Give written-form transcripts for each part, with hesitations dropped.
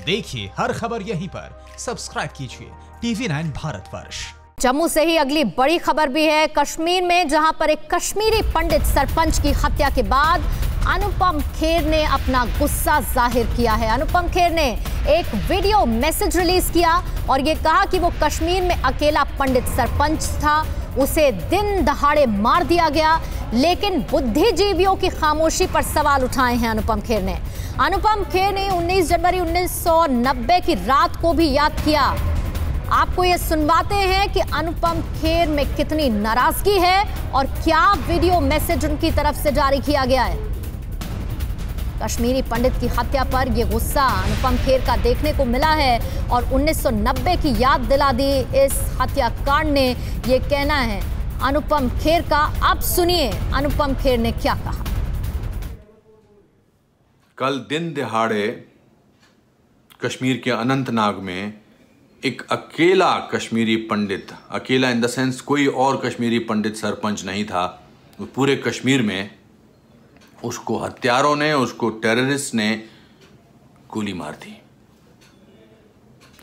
देखिए हर खबर यहीं पर। सब्सक्राइब कीजिए TV9 भारतवर्ष। जम्मू से ही अगली बड़ी खबर भी है कश्मीर में, जहां पर एक कश्मीरी पंडित सरपंच की हत्या के बाद अनुपम खेर ने अपना गुस्सा जाहिर किया है। अनुपम खेर ने एक वीडियो मैसेज रिलीज किया और ये कहा कि वो कश्मीर में अकेला पंडित सरपंच था, उसे दिन दहाड़े मार दिया गया। लेकिन बुद्धिजीवियों की खामोशी पर सवाल उठाए हैं अनुपम खेर ने। अनुपम खेर ने 19 जनवरी 1990 की रात को भी याद किया। आपको ये सुनवाते हैं कि अनुपम खेर में कितनी नाराजगी है और क्या वीडियो मैसेज उनकी तरफ से जारी किया गया है। कश्मीरी पंडित की हत्या पर यह गुस्सा अनुपम खेर का देखने को मिला है और 1990 की याद दिला दी इस हत्याकांड ने, ये कहना है अनुपम खेर का। अब सुनिए अनुपम खेर ने क्या कहा। कल दिन दिहाड़े कश्मीर के अनंतनाग में एक अकेला कश्मीरी पंडित, अकेला इन द सेंस कोई और कश्मीरी पंडित सरपंच नहीं था, पूरे कश्मीर में उसको हत्यारों ने, उसको टेररिस्ट ने गोली मार दी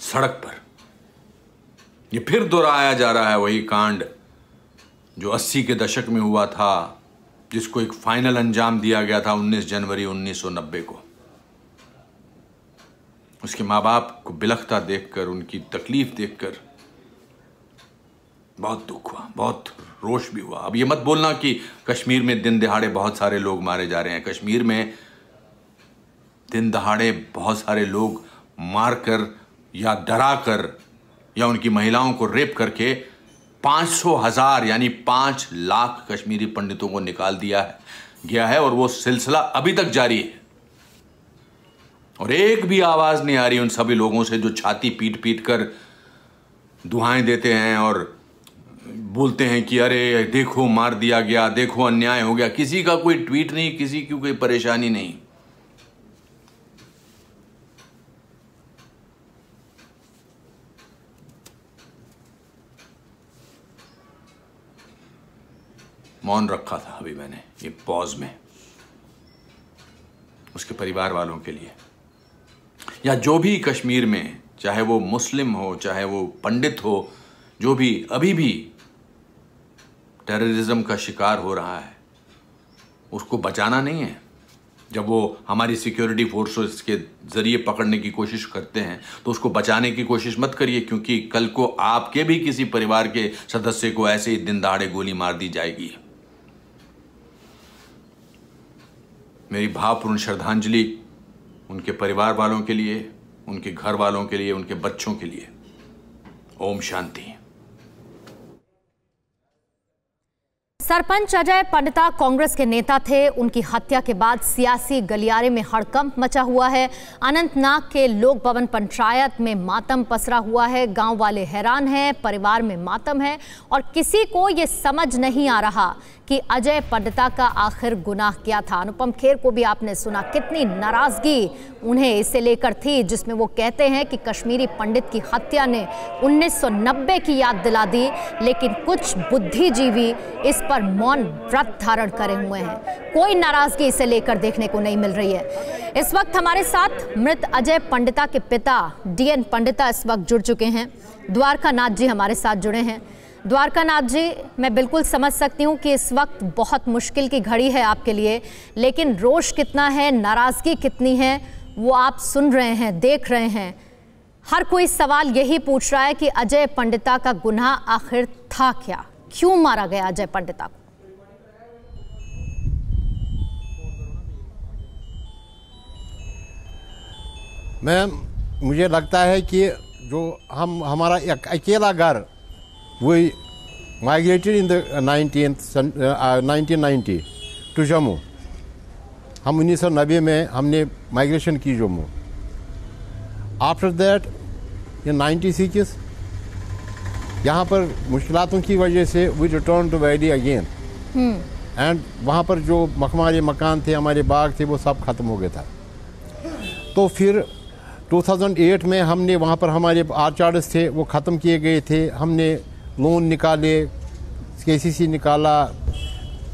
सड़क पर। ये फिर दोहराया जा रहा है वही कांड जो 80 के दशक में हुआ था, जिसको एक फाइनल अंजाम दिया गया था 19 जनवरी 1990 को। उसके माँ बाप को बिलखता देखकर, उनकी तकलीफ देखकर बहुत दुख हुआ, बहुत रोष भी हुआ। अब ये मत बोलना कि कश्मीर में दिन दहाड़े बहुत सारे लोग मारे जा रहे हैं। कश्मीर में दिन दहाड़े बहुत सारे लोग मारकर या डराकर या उनकी महिलाओं को रेप करके 500,000 यानी 5 लाख कश्मीरी पंडितों को निकाल दिया गया है और वो सिलसिला अभी तक जारी है। और एक भी आवाज नहीं आ रही उन सभी लोगों से जो छाती पीट पीट कर दुहाएं देते हैं और बोलते हैं कि अरे देखो मार दिया गया, देखो अन्याय हो गया। किसी का कोई ट्वीट नहीं, किसी की कोई परेशानी नहीं। मौन रखा था अभी मैंने ये पॉज में, उसके परिवार वालों के लिए, या जो भी कश्मीर में, चाहे वो मुस्लिम हो चाहे वो पंडित हो, जो भी अभी भी टेररिज्म का शिकार हो रहा है, उसको बचाना नहीं है। जब वो हमारी सिक्योरिटी फोर्सेस के जरिए पकड़ने की कोशिश करते हैं तो उसको बचाने की कोशिश मत करिए, क्योंकि कल को आपके भी किसी परिवार के सदस्य को ऐसे ही दिन दहाड़े गोली मार दी जाएगी। मेरी भावपूर्ण श्रद्धांजलि उनके परिवार वालों के लिए, उनके घर वालों के लिए, उनके बच्चों के लिए। ओम शांति। सरपंच अजय पंडिता कांग्रेस के नेता थे। उनकी हत्या के बाद सियासी गलियारे में हड़कंप मचा हुआ है। अनंतनाग के लोक भवन पंचायत में मातम पसरा हुआ है। गांव वाले हैरान हैं, परिवार में मातम है और किसी को ये समझ नहीं आ रहा कि अजय पंडिता का आखिर गुनाह क्या था। अनुपम खेर को भी आपने सुना, कितनी नाराजगी उन्हें इसे लेकर थी, जिसमें वो कहते हैं कि कश्मीरी पंडित की हत्या ने 1990 की याद दिला दी। लेकिन कुछ बुद्धिजीवी इस पर मौन व्रत धारण करे हुए हैं। कोई नाराजगी इसे लेकर देखने को नहीं मिल रही है। इस वक्त हमारे साथ मृत अजय पंडिता के पिता DN पंडिता इस वक्त जुड़ चुके हैं। द्वारका नाथ जी हमारे साथ जुड़े हैं। द्वारका नाथ जी, मैं बिल्कुल समझ सकती हूँ कि इस वक्त बहुत मुश्किल की घड़ी है आपके लिए, लेकिन रोष कितना है, नाराजगी कितनी है, वो आप सुन रहे हैं, देख रहे हैं। हर कोई सवाल यही पूछ रहा है कि अजय पंडिता का गुनाह आखिर था क्या, क्यों मारा गया अजय पंडिता को। मैम, मुझे लगता है कि जो हमारा एक अकेला घर, we migrated in the 1990 to Jammu. हम 1990 में हमने माइग्रेशन की जम्मू। आफ्टर दैट इन 96 यहाँ पर मुश्किलातों की वजह से we return to valley again. And वहाँ पर जो हमारे मकान थे, हमारे बाग थे, वो सब ख़त्म हो गया था। तो फिर 2008 में हमने वहाँ पर हमारे आर्चार्ड्स थे, वो ख़त्म किए गए थे। हमने लोन निकाले, KCC निकाला।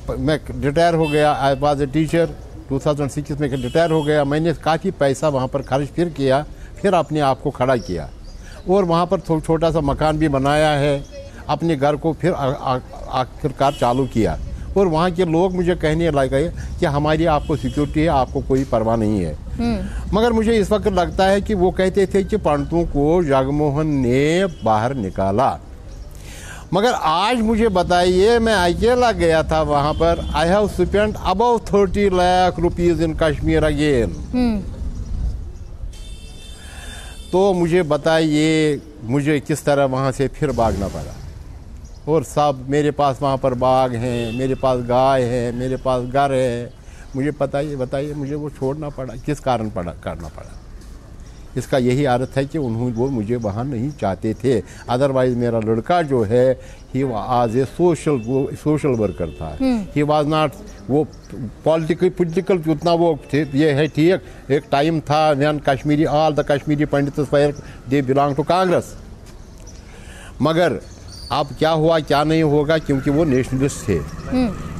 मैं रिटायर हो गया, आई वॉज ए टीचर। 2006 में रिटायर हो गया। मैंने काफ़ी पैसा वहाँ पर खर्च फिर किया। फिर अपने आप को खड़ा किया और वहाँ पर छोटा सा मकान भी बनाया है, अपने घर को फिर आखिरकार चालू किया। और वहाँ के लोग मुझे कहने लगे कि हमारी आपको सिक्योरिटी है, आपको कोई परवाह नहीं है। मगर मुझे इस वक्त लगता है कि वो कहते थे कि पंडितों को जगमोहन ने बाहर निकाला, मगर आज मुझे बताइए, मैं अकेला गया था वहाँ पर, I have spent about 30 lakh rupees in Kashmir again. तो मुझे बताइए मुझे किस तरह वहाँ से फिर भागना पड़ा। और सब मेरे पास वहाँ पर बाग हैं, मेरे पास गाय है, मेरे पास घर है, मुझे बताइए मुझे वो छोड़ना पड़ा, किस कारण करना पड़ा। इसका यही अर्थ है कि वो मुझे वहाँ नहीं चाहते थे। अदरवाइज मेरा लड़का जो है he was a social worker था, ही वाज नॉट वो पॉलिटिकल उतना वो थे। ये है ठीक, एक टाइम था when Kashmiri all the Kashmiri Pandits they belong to Congress, मगर अब क्या हुआ क्या नहीं होगा, क्योंकि वो नेशनलिस्ट थे,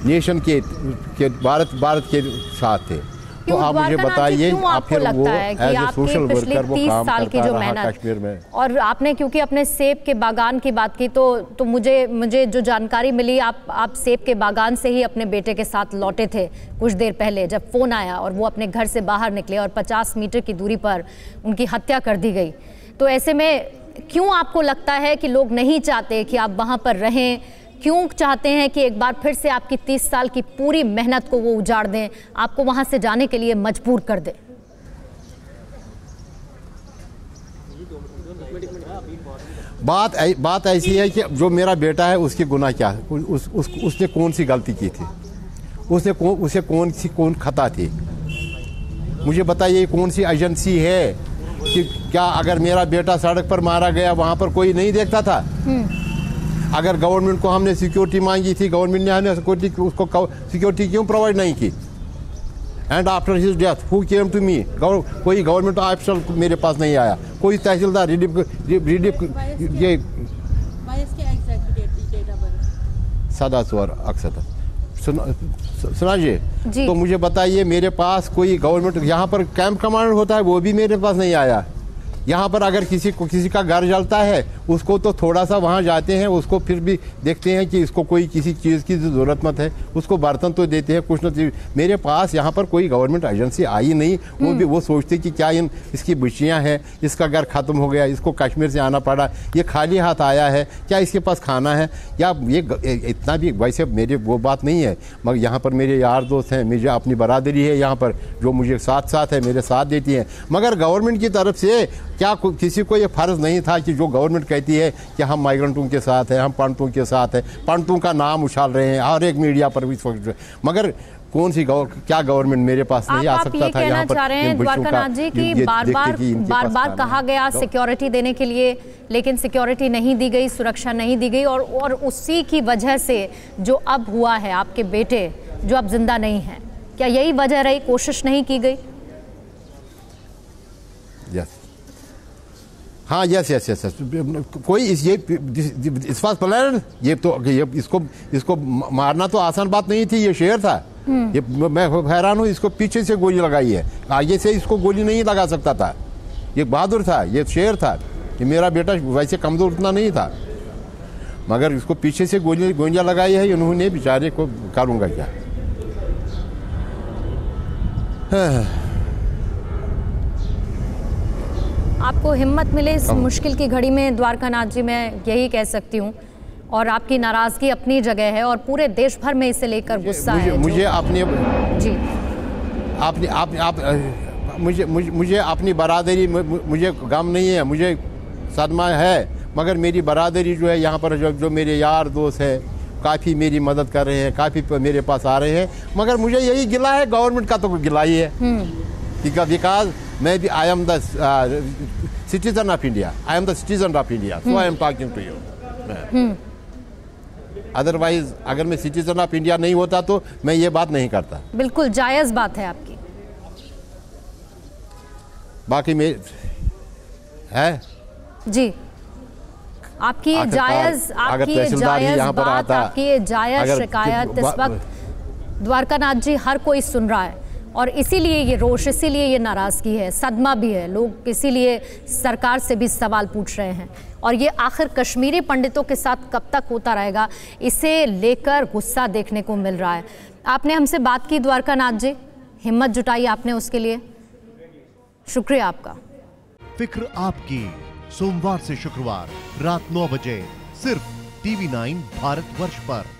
नेशन के भारत के साथ थे। तो आप मुझे बताइए, आप फिर वो एज ए सोशल वर्कर वो काम करता रहा कश्मीर में। और आपने क्योंकि अपने सेब के बागान की बात की, तो मुझे जो जानकारी मिली, आप सेब के बागान से ही अपने बेटे के साथ लौटे थे कुछ देर पहले, जब फोन आया और वो अपने घर से बाहर निकले और 50 मीटर की दूरी पर उनकी हत्या कर दी गई। तो ऐसे में क्यों आपको लगता है कि लोग नहीं चाहते कि आप वहाँ पर रहें? क्यों चाहते हैं कि एक बार फिर से आपकी 30 साल की पूरी मेहनत को वो उजाड़ दें, आपको वहाँ से जाने के लिए मजबूर कर दें? बात ऐसी है कि जो मेरा बेटा है उसकी गुनाह क्या है, उसने कौन सी गलती की थी, उसे कौन खता थी, मुझे बताइए। कौन सी एजेंसी है कि क्या अगर मेरा बेटा सड़क पर मारा गया वहाँ पर कोई नहीं देखता था? अगर गवर्नमेंट को हमने सिक्योरिटी मांगी थी, गवर्नमेंट ने हमें उसको सिक्योरिटी क्यों प्रोवाइड नहीं की? And after his death who came to me? कोई गवर्नमेंट ऑफिसर मेरे पास नहीं आया, कोई तहसीलदार ये सदा सोर अक्सर सुना जी। तो मुझे बताइए, मेरे पास कोई गवर्नमेंट, यहाँ पर कैंप कमांडर होता है, वो भी मेरे पास नहीं आया। यहाँ पर अगर किसी का घर जलता है, उसको तो थोड़ा सा वहाँ जाते हैं, उसको फिर भी देखते हैं कि इसको कोई किसी चीज़ की ज़रूरत मत है, उसको बर्तन तो देते हैं कुछ न। मेरे पास यहाँ पर कोई गवर्नमेंट एजेंसी आई नहीं। वो भी वो सोचते कि क्या इसकी बच्चियाँ हैं, इसका घर ख़त्म हो गया, इसको कश्मीर से आना पड़ा, ये खाली हाथ आया है, क्या इसके पास खाना है, या ये इतना भी वैसे मेरे वो बात नहीं है। मगर यहाँ पर मेरे यार दोस्त हैं, मुझे अपनी बरादरी है यहाँ पर जो मुझे साथ है, मेरे साथ देती हैं। मगर गवर्नमेंट की तरफ से क्या किसी को ये फ़र्ज़ नहीं था कि जो गवर्नमेंट कहती है कि हम माइग्रेंटों के साथ हैं, हम पंडितों के साथ हैं, पंडितों का नाम उछाल रहे हैं हर एक मीडिया पर भी, मगर कौन सी क्या गवर्नमेंट मेरे पास नहीं आ सकता था यहाँ पर? द्वारकानाथ जी की बार कहा गया सिक्योरिटी देने के लिए, लेकिन सिक्योरिटी नहीं दी गई, सुरक्षा नहीं दी गई, और उसी की वजह से जो अब हुआ है, आपके बेटे जो अब जिंदा नहीं है, क्या यही वजह रही? कोशिश नहीं की गई? यस, हाँ, यस। कोई इस पास प्लान, ये इसको मारना तो आसान बात नहीं थी, ये शेर था। ये मैं हैरान हूँ, इसको पीछे से गोली लगाई है, आगे से इसको गोली नहीं लगा सकता था। ये बहादुर था, ये शेर था। ये मेरा बेटा वैसे कमजोर उतना नहीं था, मगर इसको पीछे से गोलियां लगाई है इन्होंने, बेचारे को करूँगा क्या। आपको हिम्मत मिले इस मुश्किल की घड़ी में द्वारकानाथ जी, मैं यही कह सकती हूँ। और आपकी नाराजगी अपनी जगह है और पूरे देश भर में इसे लेकर गुस्सा है। मुझे अपनी जी मुझे अपनी बरादरी, मुझे गम नहीं है, मुझे सदमा है, मगर मेरी बरादरी जो है यहाँ पर जो मेरे यार दोस्त हैं काफ़ी मेरी मदद कर रहे हैं, काफ़ी मेरे पास आ रहे हैं। मगर मुझे यही गिला है, गवर्नमेंट का तो गिला ही है, बिकॉज मैं भी I am the citizen of India, so I am talking to you. Otherwise अगर मैं सिटीजन ऑफ इंडिया नहीं होता तो मैं ये बात नहीं करता। बिल्कुल जायज़ बात है आपकी। बाकी में है जी, आपकी ये जायज़ बात, आपकी ये जायज़ शिकायत इस वक्त द्वारकानाथ जी हर कोई सुन रहा है। और इसीलिए ये रोष, इसीलिए ये नाराज़गी है, सदमा भी है। लोग इसीलिए सरकार से भी सवाल पूछ रहे हैं। और ये आखिर कश्मीरी पंडितों के साथ कब तक होता रहेगा, इसे लेकर गुस्सा देखने को मिल रहा है। आपने हमसे बात की द्वारका नाथ जी, हिम्मत जुटाई आपने उसके लिए, शुक्रिया आपका। फिक्र आपकी, सोमवार से शुक्रवार रात 9 बजे सिर्फ TV9 भारतवर्ष पर।